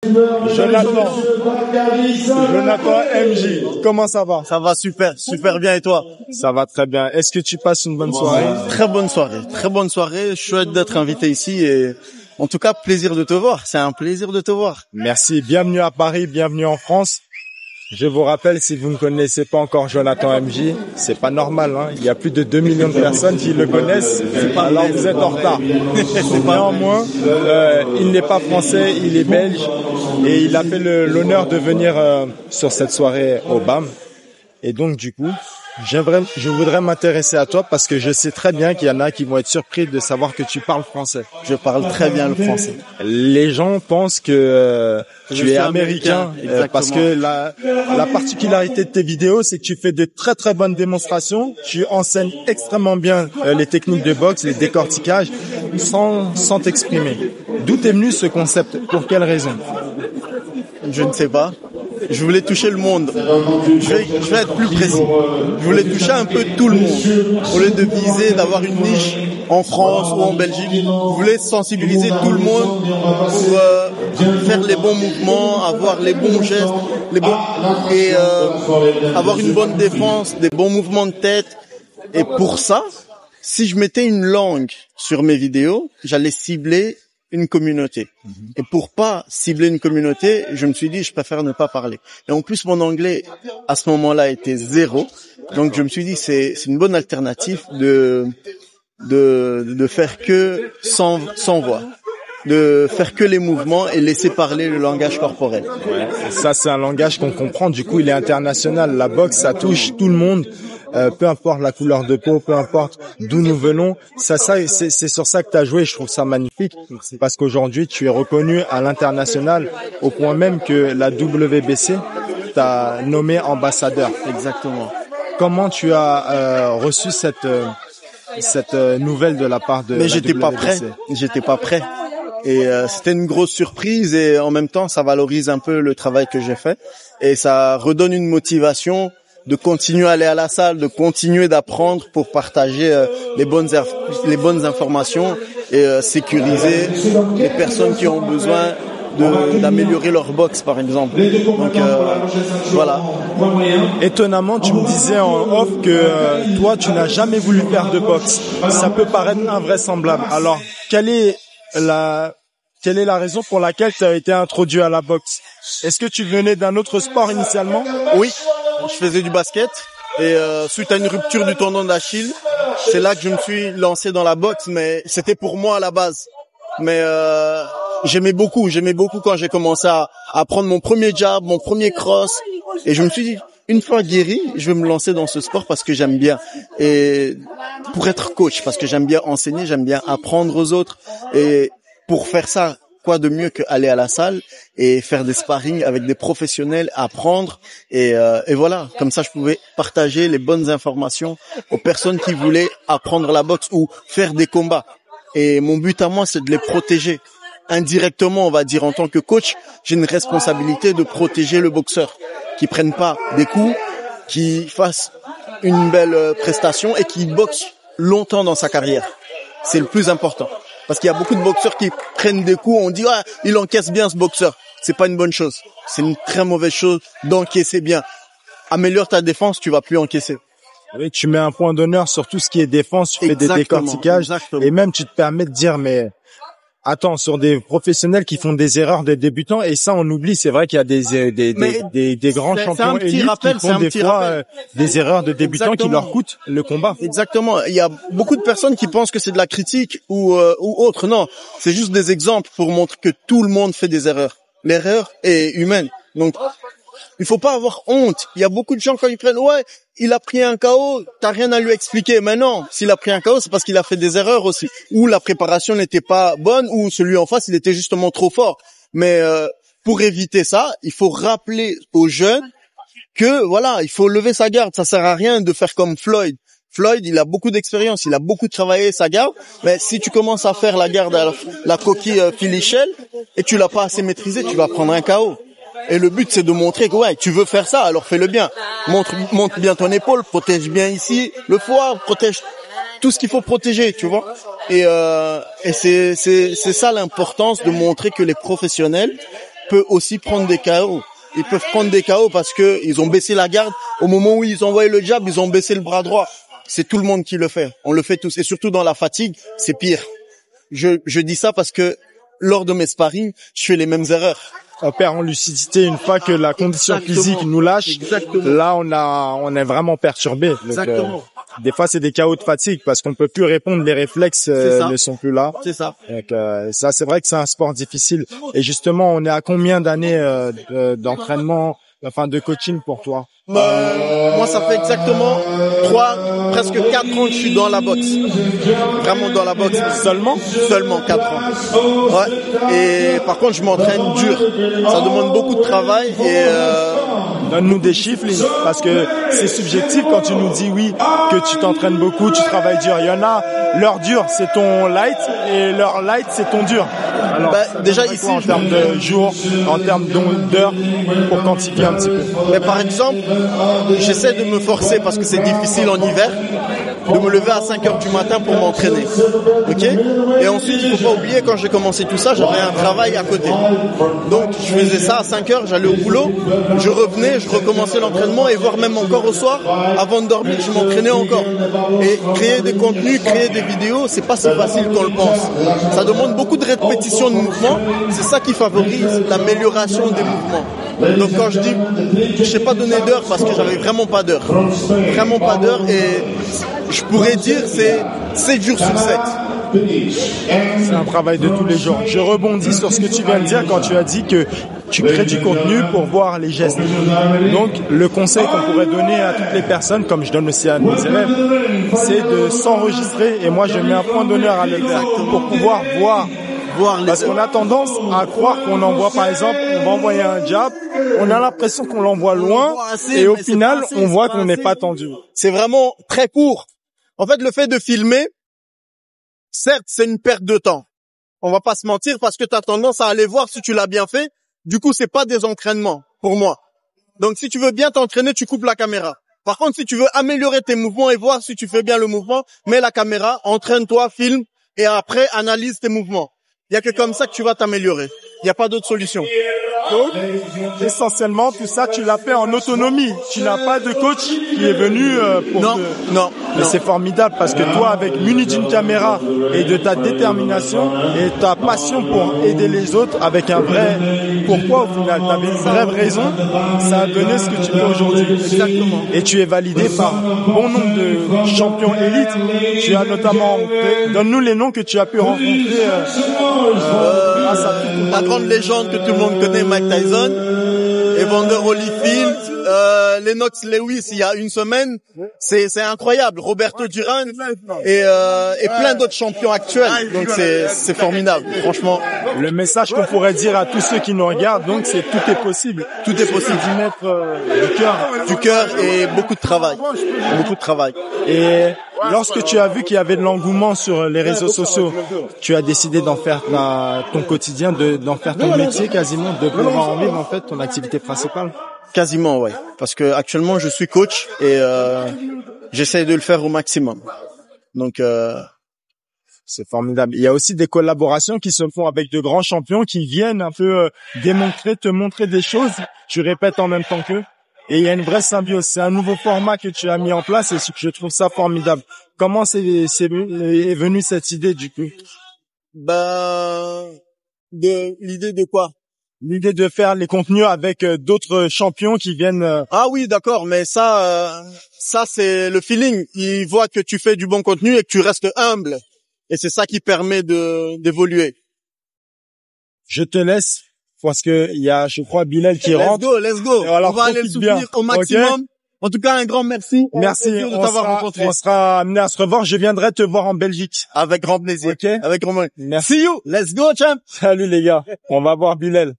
Jonathan, Jonathan MJ, comment ça va? Ça va super bien et toi? Ça va très bien. Est-ce que tu passes une bonne soirée? Très bonne soirée. Chouette d'être invité ici et en tout cas plaisir de te voir. C'est un plaisir de te voir. Merci. Bienvenue à Paris, bienvenue en France. Je vous rappelle, si vous ne connaissez pas encore Jonathan MJ, c'est pas normal, hein. Il y a plus de 2 millions de personnes qui le connaissent. Alors vous êtes en retard. Néanmoins, il n'est pas français, il est belge et il a fait l'honneur de venir sur cette soirée au BAM. Et donc du coup, je voudrais m'intéresser à toi parce que je sais très bien qu'il y en a qui vont être surpris de savoir que tu parles français. Je parle très bien le français. Les gens pensent que tu es américain parce que la particularité de tes vidéos, c'est que tu fais de très très bonnes démonstrations. Tu enseignes extrêmement bien les techniques de boxe, les décorticages, sans t'exprimer. D'où est venu ce concept? Pour quelle raison? Je ne sais pas. Je voulais toucher le monde. Je vais être plus précis. Je voulais toucher un peu tout le monde. Au lieu de viser d'avoir une niche en France ou en Belgique, je voulais sensibiliser tout le monde pour faire les bons mouvements, avoir les bons gestes, et avoir une bonne défense, des bons mouvements de tête. Et pour ça, si je mettais une langue sur mes vidéos, j'allais cibler une communauté. Et pour pas cibler une communauté, je me suis dit, je préfère ne pas parler. Et en plus, mon anglais, à ce moment-là, était 0. Donc, je me suis dit, c'est une bonne alternative de faire que sans voix. De faire que les mouvements et laisser parler le langage corporel. Ouais. Ça, c'est un langage qu'on comprend. Du coup, il est international. La boxe, ça touche tout le monde. Peu importe la couleur de peau, peu importe d'où nous venons, c'est sur ça que tu as joué. Je trouve ça magnifique parce qu'aujourd'hui tu es reconnu à l'international au point même que la WBC t'a nommé ambassadeur. Exactement. Comment tu as reçu cette nouvelle de la part de Mais la WBC? J'étais pas prêt. Et c'était une grosse surprise et en même temps ça valorise un peu le travail que j'ai fait et ça redonne une motivation de continuer à aller à la salle, de continuer d'apprendre pour partager les bonnes informations et sécuriser les personnes qui ont besoin d'améliorer leur boxe, par exemple. Donc voilà. Étonnamment, tu me disais en off que toi, tu n'as jamais voulu faire de boxe. Ça peut paraître invraisemblable. Alors, quelle est la raison pour laquelle tu as été introduit à la boxe? Est-ce que tu venais d'un autre sport initialement? Oui. Je faisais du basket et suite à une rupture du tendon d'Achille, c'est là que je me suis lancé dans la boxe, mais c'était pour moi à la base. Mais j'aimais beaucoup quand j'ai commencé à prendre mon premier jab, mon premier cross et je me suis dit une fois guéri, je vais me lancer dans ce sport parce que j'aime bien et pour être coach parce que j'aime bien enseigner, j'aime bien apprendre aux autres et pour faire ça, quoi de mieux qu'aller à la salle et faire des sparring avec des professionnels, apprendre et voilà, comme ça je pouvais partager les bonnes informations aux personnes qui voulaient apprendre la boxe ou faire des combats. Et mon but à moi, c'est de les protéger. Indirectement, on va dire en tant que coach, j'ai une responsabilité de protéger le boxeur, qui prenne pas des coups, qui fasse une belle prestation et qui boxe longtemps dans sa carrière. C'est le plus important. Parce qu'il y a beaucoup de boxeurs qui prennent des coups, on dit ah, il encaisse bien ce boxeur. C'est pas une bonne chose. C'est une très mauvaise chose d'encaisser bien. Améliore ta défense, tu vas plus encaisser. Oui, tu mets un point d'honneur sur tout ce qui est défense, tu fais des décorticages et même tu te permets de dire mais attends, sur des professionnels qui font des erreurs de débutants et ça on oublie, c'est vrai qu'il y a des grands champions élites qui font des fois des erreurs de débutants qui leur coûtent le combat. Exactement, il y a beaucoup de personnes qui pensent que c'est de la critique ou autre. Non, c'est juste des exemples pour montrer que tout le monde fait des erreurs. L'erreur est humaine. Donc il faut pas avoir honte. Il y a beaucoup de gens quand ils prennent ouais, il a pris un KO, t'as rien à lui expliquer. Mais non, s'il a pris un KO, c'est parce qu'il a fait des erreurs aussi. Ou la préparation n'était pas bonne, ou celui en face, il était justement trop fort. Mais pour éviter ça, il faut rappeler aux jeunes que voilà, il faut lever sa garde. Ça sert à rien de faire comme Floyd. Floyd, il a beaucoup d'expérience, il a beaucoup travaillé sa garde. Mais si tu commences à faire la garde à la coquille Philly-Shell et tu l'as pas assez maîtrisé, tu vas prendre un KO. Et le but, c'est de montrer que ouais, tu veux faire ça, alors fais-le bien. Montre bien ton épaule, protège bien ici, le foie, protège tout ce qu'il faut protéger, tu vois. Et c'est ça l'importance de montrer que les professionnels peut aussi prendre des KO. Ils peuvent prendre des KO parce que ils ont baissé la garde. Au moment où ils envoyaient le jab, ils ont baissé le bras droit. C'est tout le monde qui le fait. On le fait tous. Et surtout dans la fatigue, c'est pire. Je dis ça parce que lors de mes sparring, je fais les mêmes erreurs. On perd en lucidité une fois que la condition physique nous lâche. Exactement. Là, on est vraiment perturbé. Donc, Exactement. Des fois, c'est des KO de fatigue parce qu'on peut plus répondre. Les réflexes ne sont plus là. C'est ça. Donc, ça, c'est vrai que c'est un sport difficile. Et justement, on est à combien d'années d'entraînement, enfin de coaching pour toi? Moi, ça fait exactement presque 4 ans que je suis dans la boxe. Vraiment dans la boxe. Seulement 4 ans. Ouais. Et par contre, je m'entraîne dur. Ça demande beaucoup de travail et donne-nous des chiffres, parce que c'est subjectif quand tu nous dis oui, que tu t'entraînes beaucoup, tu travailles dur. Il y en a, leur dur, c'est ton light, et leur light, c'est ton dur. Alors, déjà ici, en termes de jours, en termes d'heures, pour quantifier un petit peu. Mais par exemple, j'essaie de me forcer parce que c'est difficile en hiver, de me lever à 5 heures du matin pour m'entraîner. Ok? Et ensuite, il faut pas oublier, quand j'ai commencé tout ça, j'avais un travail à côté. Donc, je faisais ça à 5 heures, j'allais au boulot, je revenais, je recommençais l'entraînement et voire même encore au soir, avant de dormir, je m'entraînais encore. Et créer des contenus, créer des vidéos, c'est pas si facile qu'on le pense. Ça demande beaucoup de répétitions de mouvements, c'est ça qui favorise l'amélioration des mouvements. Donc quand je dis, je sais pas donner d'heure parce que j'avais vraiment pas d'heure. Vraiment pas d'heure, et je pourrais dire c'est 7 jours sur 7. C'est un travail de tous les jours. Je rebondis sur ce que tu viens de dire quand tu as dit que tu crées du contenu pour voir les gestes. Donc, le conseil qu'on pourrait donner à toutes les personnes, comme je donne aussi à mes élèves, c'est de s'enregistrer, et moi je mets un point d'honneur à le faire, pour pouvoir voir. Parce qu'on a tendance à croire qu'on envoie, par exemple, on va envoyer un jab, on a l'impression qu'on l'envoie loin, et au final, on voit qu'on n'est pas tendu. C'est vraiment très court. En fait, le fait de filmer, certes, c'est une perte de temps. On va pas se mentir, parce que tu as tendance à aller voir si tu l'as bien fait. Du coup, c'est pas des entraînements pour moi. Donc, si tu veux bien t'entraîner, tu coupes la caméra. Par contre, si tu veux améliorer tes mouvements et voir si tu fais bien le mouvement, mets la caméra, entraîne-toi, filme, et après, analyse tes mouvements. Il y a que comme ça que tu vas t'améliorer. Il n'y a pas d'autre solution. Donc, essentiellement, tout ça, tu l'as fait en autonomie. Tu n'as pas de coach qui est venu pour Non. Mais c'est formidable parce que toi, avec muni d'une caméra et de ta détermination et ta passion pour aider les autres avec un vrai pourquoi au final, tu avais une vraie raison, ça a donné ce que tu fais aujourd'hui. Exactement. Et tu es validé par bon nombre de champions élites. Tu as notamment, donne-nous les noms que tu as pu rencontrer grâce à tout. La grande légende que tout le monde connaît, Mike Tyson, Evander Holyfield, Lennox Lewis il y a une semaine, c'est incroyable. Roberto Duran et plein d'autres champions actuels. Donc c'est formidable, franchement. Le message qu'on pourrait dire à tous ceux qui nous regardent, donc, c'est tout est possible. Tout est possible. D'y mettre Du cœur et beaucoup de travail. Beaucoup de travail. Et lorsque tu as vu qu'il y avait de l'engouement sur les réseaux sociaux, tu as décidé d'en faire ton quotidien, d'en faire ton métier quasiment, de pouvoir en vivre en fait ton activité principale. Quasiment, ouais. Parce que actuellement je suis coach et j'essaie de le faire au maximum. Donc c'est formidable. Il y a aussi des collaborations qui se font avec de grands champions qui viennent un peu te montrer des choses. Tu répètes en même temps qu'eux. Et il y a une vraie symbiose. C'est un nouveau format que tu as mis en place et je trouve ça formidable. Comment est venue cette idée du coup? L'idée de quoi? L'idée de faire les contenus avec d'autres champions qui viennent. Ah oui, d'accord, mais ça c'est le feeling. Ils voient que tu fais du bon contenu et que tu restes humble. Et c'est ça qui permet d'évoluer. Je te laisse parce que il y a, je crois, Bilal qui rentre. Let's go. Alors, on va aller le soutenir au maximum. Okay. En tout cas, un grand merci. Merci de t'avoir rencontré. On sera amené à se revoir. Je viendrai te voir en Belgique. Avec grand plaisir. Okay. Avec grand plaisir. Merci. See you. Let's go, champ. Salut les gars. On va voir Bilal.